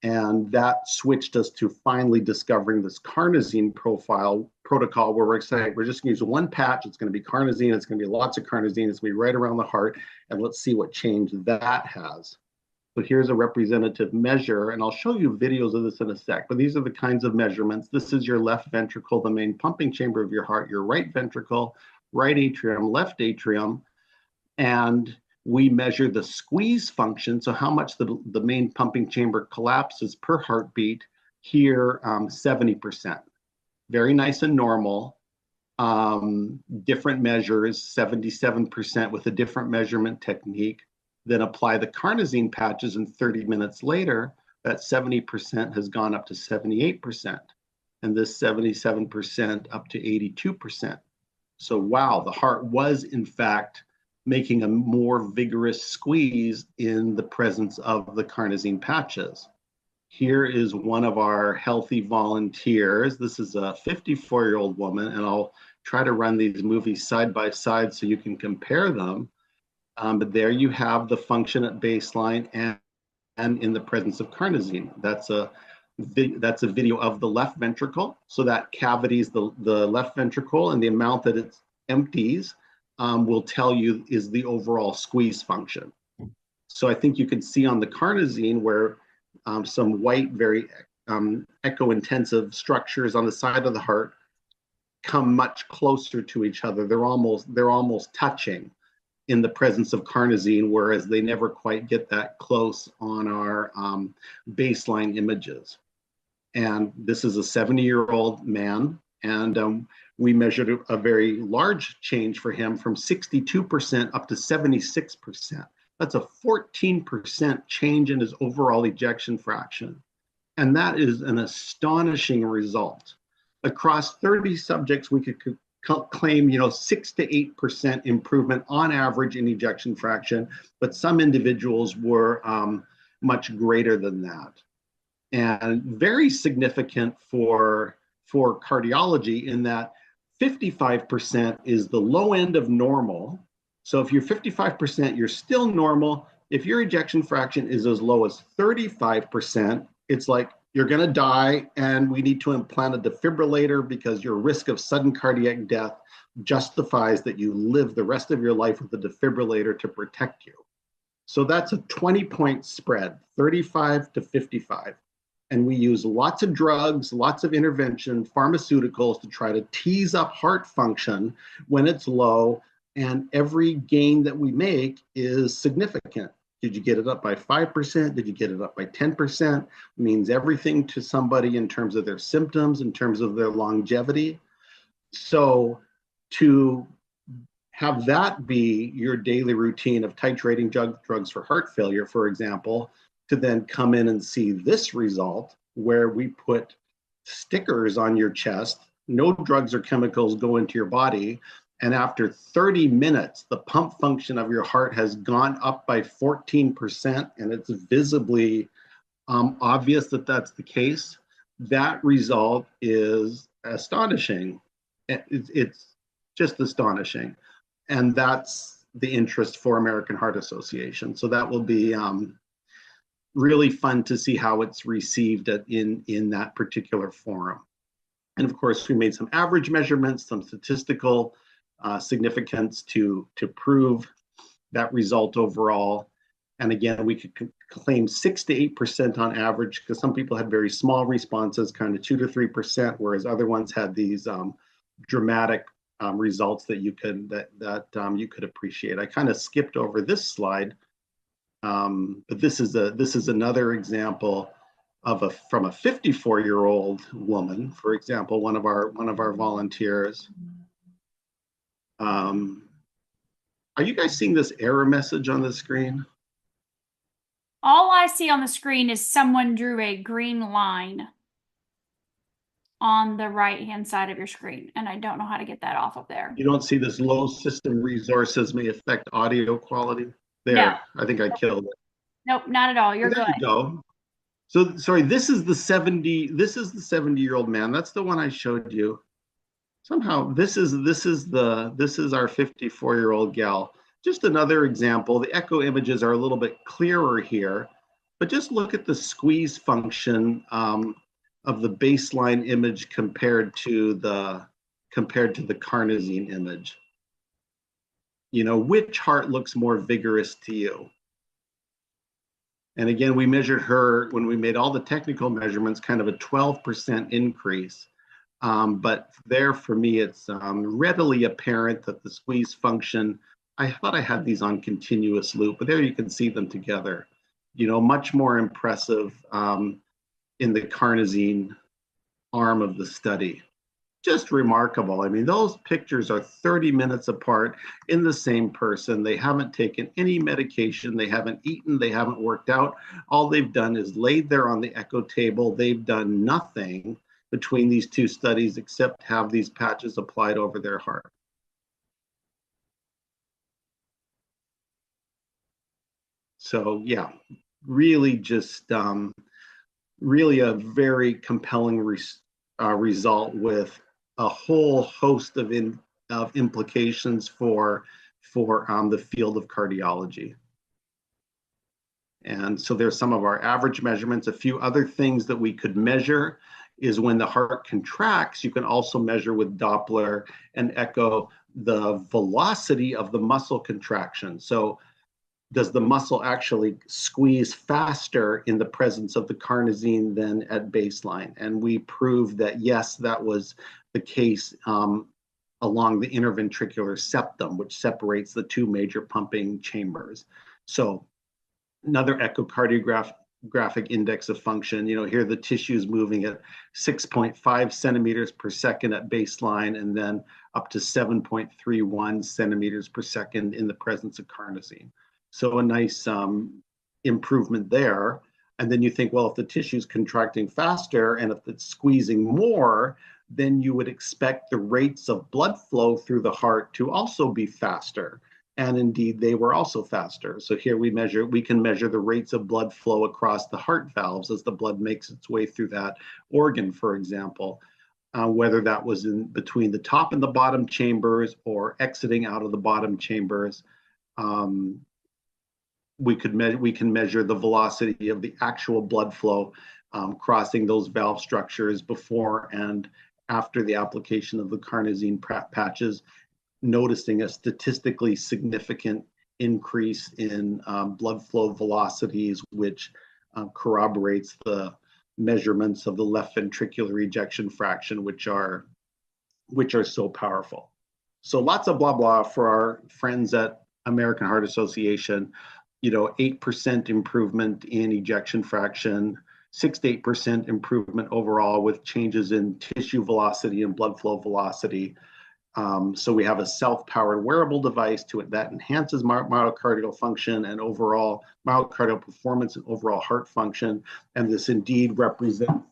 Speaker 2: And that switched us to finally discovering this carnosine protocol where we're saying we're just going to use one patch. It's going to be carnosine. It's going to be lots of carnosine. It's going to be right around the heart. And let's see what change that has. So here's a representative measure, and I'll show you videos of this in a sec, but these are the kinds of measurements. This is your left ventricle, the main pumping chamber of your heart, your right ventricle, right atrium, left atrium, and we measure the squeeze function, so how much the main pumping chamber collapses per heartbeat. Here, 70%. Very nice and normal. Different measures, 77% with a different measurement technique. then apply the carnosine patches, and 30 minutes later, that 70% has gone up to 78%, and this 77% up to 82%. So, wow, the heart was in fact making a more vigorous squeeze in the presence of the carnosine patches. Here is one of our healthy volunteers. This is a 54-year-old woman, and I'll try to run these movies side by side so you can compare them. But there you have the function at baseline and in the presence of carnosine. That's a video of the left ventricle. So that cavity is the left ventricle, and the amount that it empties will tell you is the overall squeeze function. So I think you can see on the carnosine where some white, very echo-intensive structures on the side of the heart come much closer to each other. They're almost touching in the presence of carnosine, whereas they never quite get that close on our baseline images. And this is a 70-year-old man, and we measured a very large change for him from 62% up to 76%. That's a 14% change in his overall ejection fraction. And that is an astonishing result. Across 30 subjects, we could claim 6 to 8% improvement on average in ejection fraction, but some individuals were much greater than that. And very significant for cardiology in that 55% is the low end of normal. So if you're 55%, you're still normal. If your ejection fraction is as low as 35%, it's like you're going to die and we need to implant a defibrillator because your risk of sudden cardiac death justifies that you live the rest of your life with a defibrillator to protect you. So that's a 20-point spread, 35 to 55. And we use lots of drugs, lots of intervention, pharmaceuticals to try to tease up heart function when it's low. And every gain that we make is significant. Did you get it up by 5%? Did you get it up by 10%? It means everything to somebody in terms of their symptoms, in terms of their longevity. So to have that be your daily routine of titrating drugs for heart failure, for example, to then come in and see this result where we put stickers on your chest, no drugs or chemicals go into your body, and after 30 minutes, the pump function of your heart has gone up by 14%, and it's visibly obvious that that's the case. That result is astonishing. It's just astonishing. And that's the interest for American Heart Association. So that will be really fun to see how it's received in that particular forum. And of course, we made some average measurements, some statistical significance to prove that result overall. And again, we could claim 6 to 8% on average because some people had very small responses, kind of 2 to 3%, whereas other ones had these dramatic results that you could appreciate. I kind of skipped over this slide, but this is another example of from a 54-year-old woman, for example, one of our volunteers. Are you guys seeing this error message on the screen?
Speaker 1: All I see on the screen is someone drew a green line on the right-hand side of your screen, and I don't know how to get that off of there.
Speaker 2: You don't see this low system resources may affect audio quality? There,
Speaker 1: no.
Speaker 2: I think I killed it.
Speaker 1: Nope, not at all. You're good.
Speaker 2: There you go. So sorry, this is the 70-year-old man. That's the one I showed you. Somehow this is our 54-year-old gal. Just another example. The echo images are a little bit clearer here, but just look at the squeeze function of the baseline image compared to the carnosine image. Which heart looks more vigorous to you? And again, we measured her when we made all the technical measurements, kind of a 12% increase. But there, for me, it's readily apparent that the squeeze function, I thought I had these on continuous loop, but there you can see them together. Much more impressive in the carnosine arm of the study. just remarkable. I mean, those pictures are 30 minutes apart in the same person. They haven't taken any medication, they haven't eaten, they haven't worked out. All they've done is laid there on the echo table. They've done nothing between these two studies except have these patches applied over their heart. So, yeah, really just really a very compelling result with a whole host of implications for the field of cardiology. And so there's some of our average measurements. A few other things that we could measure is when the heart contracts, you can also measure with Doppler and echo the velocity of the muscle contraction. So does the muscle actually squeeze faster in the presence of the carnosine than at baseline? And we proved that, yes, that was the case along the interventricular septum, which separates the two major pumping chambers. So another echocardiographic index of function, here the tissue is moving at 6.5 centimeters per second at baseline, and then up to 7.31 centimeters per second in the presence of carnosine. So a nice improvement there. And then you think, well, if the tissue is contracting faster and if it's squeezing more, then you would expect the rates of blood flow through the heart to also be faster. And indeed, they were also faster. So here we can measure the rates of blood flow across the heart valves as the blood makes its way through that organ, for example, whether that was in between the top and the bottom chambers or exiting out of the bottom chambers. We can measure the velocity of the actual blood flow crossing those valve structures before and after the application of the carnosine patches, noticing a statistically significant increase in blood flow velocities, which corroborates the measurements of the left ventricular ejection fraction, which are so powerful. So lots of blah blah for our friends at American Heart Association. 8% improvement in ejection fraction, 6 to 8% improvement overall with changes in tissue velocity and blood flow velocity. So we have a self-powered wearable device that enhances myocardial function and overall myocardial performance and overall heart function. And this indeed represents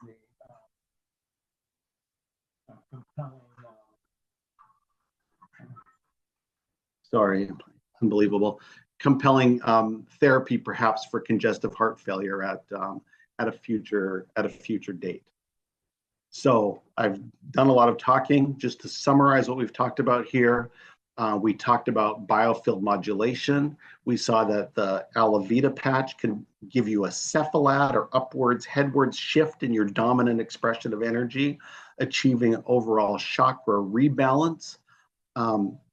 Speaker 2: compelling therapy perhaps for congestive heart failure at a future date. So I've done a lot of talking. Just to summarize what we've talked about here, we talked about biofield modulation. We saw that the Alavita patch can give you a cephalad or headwards shift in your dominant expression of energy, achieving an overall chakra rebalance,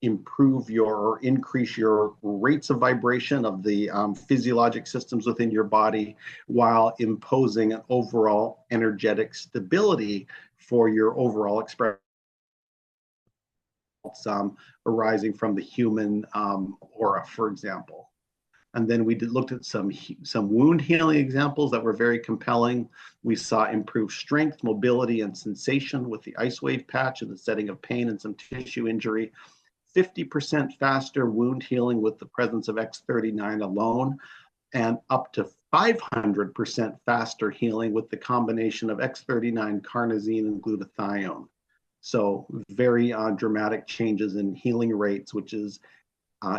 Speaker 2: increase your rates of vibration of the physiologic systems within your body while imposing an overall energetic stability for your overall expression arising from the human aura, for example. And then we looked at some wound healing examples that were very compelling. We saw improved strength, mobility, and sensation with the ice wave patch in the setting of pain and some tissue injury. 50% faster wound healing with the presence of X39 alone, and up to 500% faster healing with the combination of X39, carnosine, and glutathione. So very dramatic changes in healing rates, which is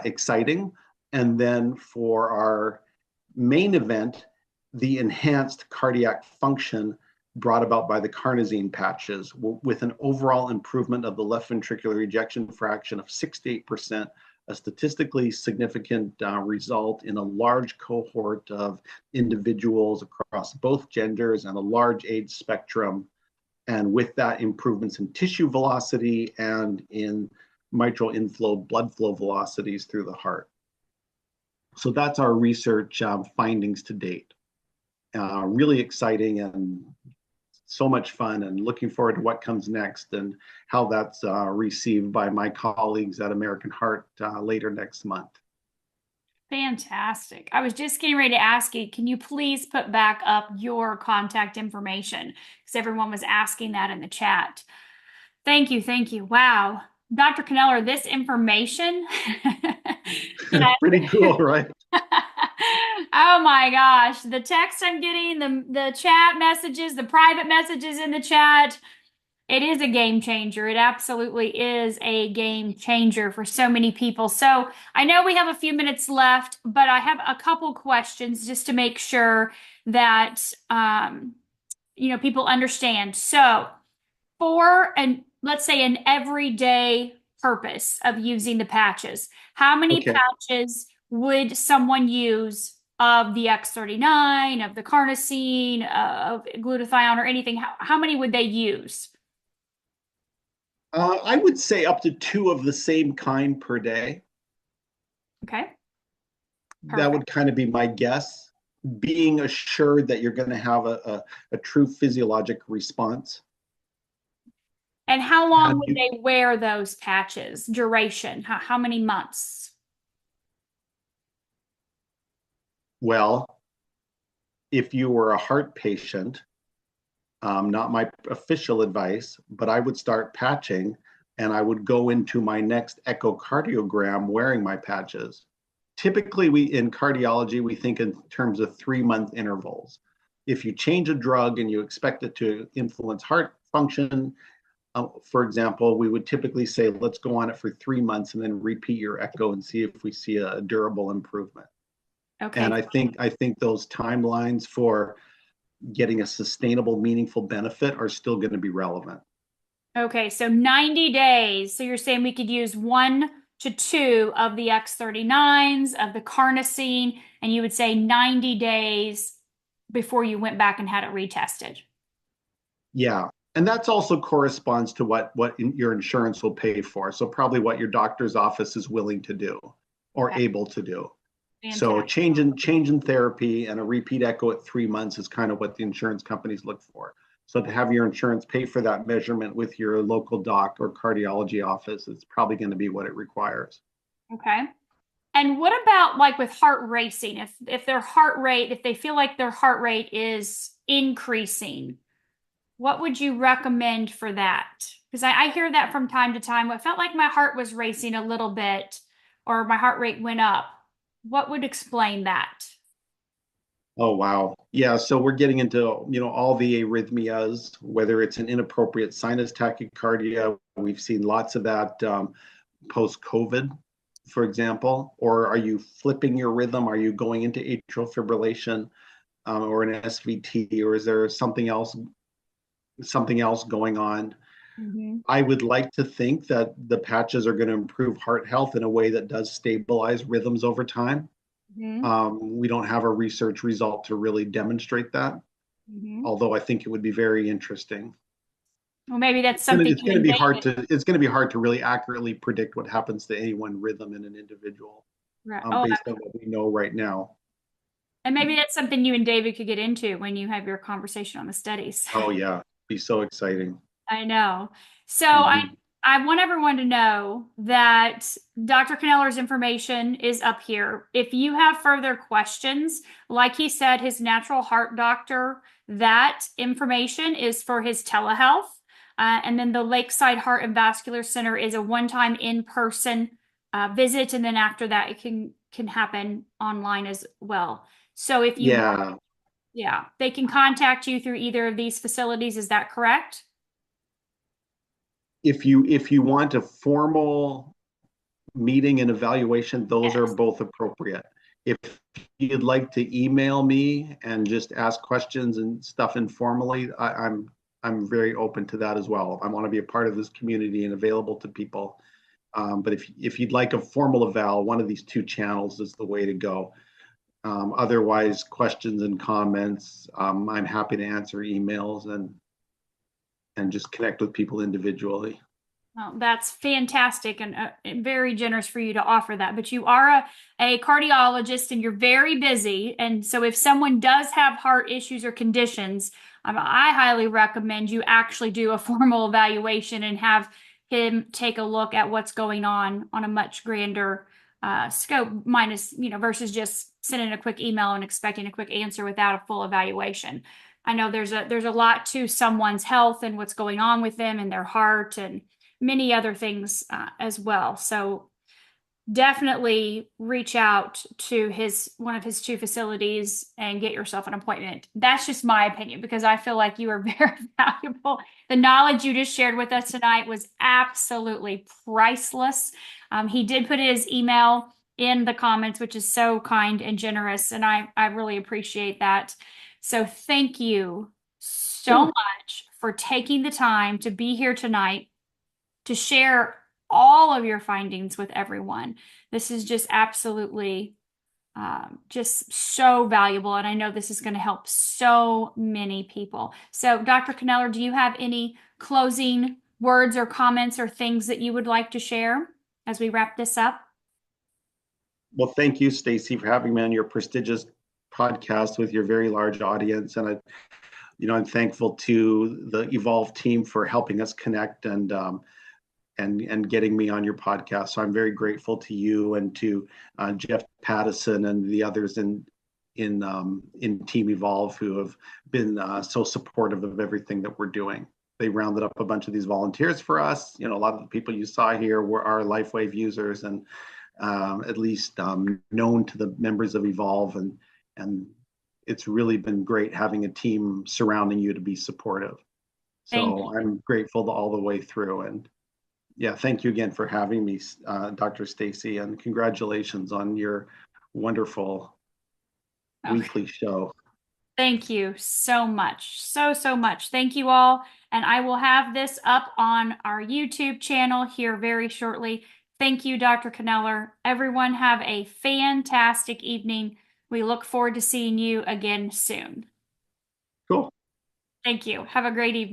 Speaker 2: exciting. And then for our main event, the enhanced cardiac function brought about by the carnosine patches with an overall improvement of the left ventricular ejection fraction of 68%, a statistically significant result in a large cohort of individuals across both genders and a large age spectrum. And with that, improvements in tissue velocity and in mitral inflow, blood flow velocities through the heart. So that's our research findings to date. Really exciting and so much fun, and looking forward to what comes next and how that's received by my colleagues at American Heart later next month.
Speaker 1: Fantastic. I was just getting ready to ask you, can you please put back up your contact information? Because everyone was asking that in the chat. Thank you. Thank you. Wow. Dr. Kneller, this information.
Speaker 2: It's
Speaker 1: that-
Speaker 2: pretty cool, right?
Speaker 1: Oh my gosh. The text I'm getting, the chat messages, the private messages in the chat. It is a game changer. It absolutely is a game changer for so many people. So I know we have a few minutes left, but I have a couple questions just to make sure that people understand. So for an let's say an everyday purpose of using the patches, how many
Speaker 2: Okay.
Speaker 1: patches would someone use of the X39, of the carnosine, of glutathione, or anything? How many would they use?
Speaker 2: I would say up to two of the same kind per day.
Speaker 1: Okay,
Speaker 2: That
Speaker 1: perfect.
Speaker 2: would kind of be my guess, being assured that you're going to have a true physiologic response.
Speaker 1: And how
Speaker 2: Had
Speaker 1: long would
Speaker 2: you,
Speaker 1: they wear those patches? Duration? How many months?
Speaker 2: well, if you were a heart patient, not my official advice, but I would start patching and I would go into my next echocardiogram wearing my patches. Typically, we in cardiology, we think in terms of 3 month intervals. If you change a drug and you expect it to influence heart function, for example, we would typically say, let's go on it for 3 months and then repeat your echo and see if we see a durable improvement. And
Speaker 1: Okay.
Speaker 2: I think those timelines for getting a sustainable, meaningful benefit are still going to be relevant.
Speaker 1: Okay, so 90 days. So you're saying we could use 1 to 2 of the X39s, of the carnosine, and you would say 90 days before you went back and had it retested.
Speaker 2: Yeah. And that's also corresponds to what your insurance will pay for. So probably what your doctor's office is willing to do or
Speaker 1: Okay,
Speaker 2: able to do. So
Speaker 1: fantastic.
Speaker 2: change in therapy and a repeat echo at 3 months is kind of what the insurance companies look for. So to have your insurance pay for that measurement with your local doc or cardiology office, it's probably going to be what it requires.
Speaker 1: Okay. And what about like with heart racing? If their heart rate, if they feel like their heart rate is increasing, what would you recommend for that? Because I hear that from time to time. I felt like my heart was racing a little bit, or my heart rate went up. What would explain that?
Speaker 2: Oh wow. Yeah, so we're getting into, all the arrhythmias, whether it's an inappropriate sinus tachycardia. We've seen lots of that post-COVID, for example. Or are you flipping your rhythm? Are you going into atrial fibrillation or an SVT, or is there something else going on?
Speaker 1: Hmm.
Speaker 2: I would like to think that the patches are going to improve heart health in a way that does stabilize rhythms over time.
Speaker 1: Hmm.
Speaker 2: We don't have a research result to really demonstrate that,
Speaker 1: Hmm.
Speaker 2: although I think it would be very interesting.
Speaker 1: Well, maybe that's
Speaker 2: It's gonna
Speaker 1: something
Speaker 2: it's
Speaker 1: you
Speaker 2: gonna
Speaker 1: and
Speaker 2: be hard
Speaker 1: David.
Speaker 2: to it's gonna be hard to really accurately predict what happens to any one rhythm in an individual,
Speaker 1: Right. Oh,
Speaker 2: based on what we know right now.
Speaker 1: and maybe that's something you and David could get into when you have your conversation on the studies.
Speaker 2: Oh yeah, be so exciting.
Speaker 1: I know. So
Speaker 2: Mhm.
Speaker 1: I want everyone to know that Dr. Kneller's information is up here. If you have further questions, like he said, his natural heart doctor, that information is for his telehealth. And then the Lakeside Heart and Vascular Center is a one-time in-person visit, and then after that, it can happen online as well. So if you want,
Speaker 2: Yeah,
Speaker 1: yeah, they can contact you through either of these facilities. Is that correct?
Speaker 2: if you want a formal meeting and evaluation, those are
Speaker 1: Yes.
Speaker 2: both appropriate. If you'd like to email me and just ask questions and stuff informally, I'm very open to that as well. I want to be a part of this community and available to people. But if you'd like a formal eval, one of these two channels is the way to go. Otherwise, questions and comments, I'm happy to answer emails and just connect with people individually.
Speaker 1: Well, that's fantastic and very generous for you to offer that. But you are a cardiologist and you're very busy. And so if someone does have heart issues or conditions, I highly recommend you actually do a formal evaluation and have him take a look at what's going on a much grander scope, minus, versus just sending a quick email and expecting a quick answer without a full evaluation. I know there's a lot to someone's health and what's going on with them and their heart and many other things as well. So definitely reach out to his one of his two facilities and get yourself an appointment. That's just my opinion because I feel like you are very valuable. The knowledge you just shared with us tonight was absolutely priceless. He did put his email in the comments, which is so kind and generous, and I really appreciate that. So thank you so
Speaker 2: Yeah.
Speaker 1: much for taking the time to be here tonight to share all of your findings with everyone. This is just absolutely just so valuable. And I know this is going to help so many people. So, Dr. Kneller, do you have any closing words or comments or things that you would like to share as we wrap this up?
Speaker 2: Well, thank you, Stacy, for having me on your prestigious podcast with your very large audience. And I'm thankful to the Evolve team for helping us connect and getting me on your podcast. So I'm very grateful to you and to Jeff Pattison and the others in Team Evolve who have been so supportive of everything that we're doing. They rounded up a bunch of these volunteers for us. A lot of the people you saw here were our LifeWave users and at least known to the members of Evolve, and it's really been great having a team surrounding you to be supportive.
Speaker 1: Thank
Speaker 2: So I'm grateful all the way through. And yeah, thank you again for having me, Dr. Stacy, and congratulations on your wonderful
Speaker 1: you.
Speaker 2: weekly show.
Speaker 1: Thank you so much. So much. Thank you all. And I will have this up on our YouTube channel here very shortly. Thank you, Dr. Kneller. Everyone have a fantastic evening. We look forward to seeing you again soon.
Speaker 2: Cool.
Speaker 1: Thank you. Have a great evening.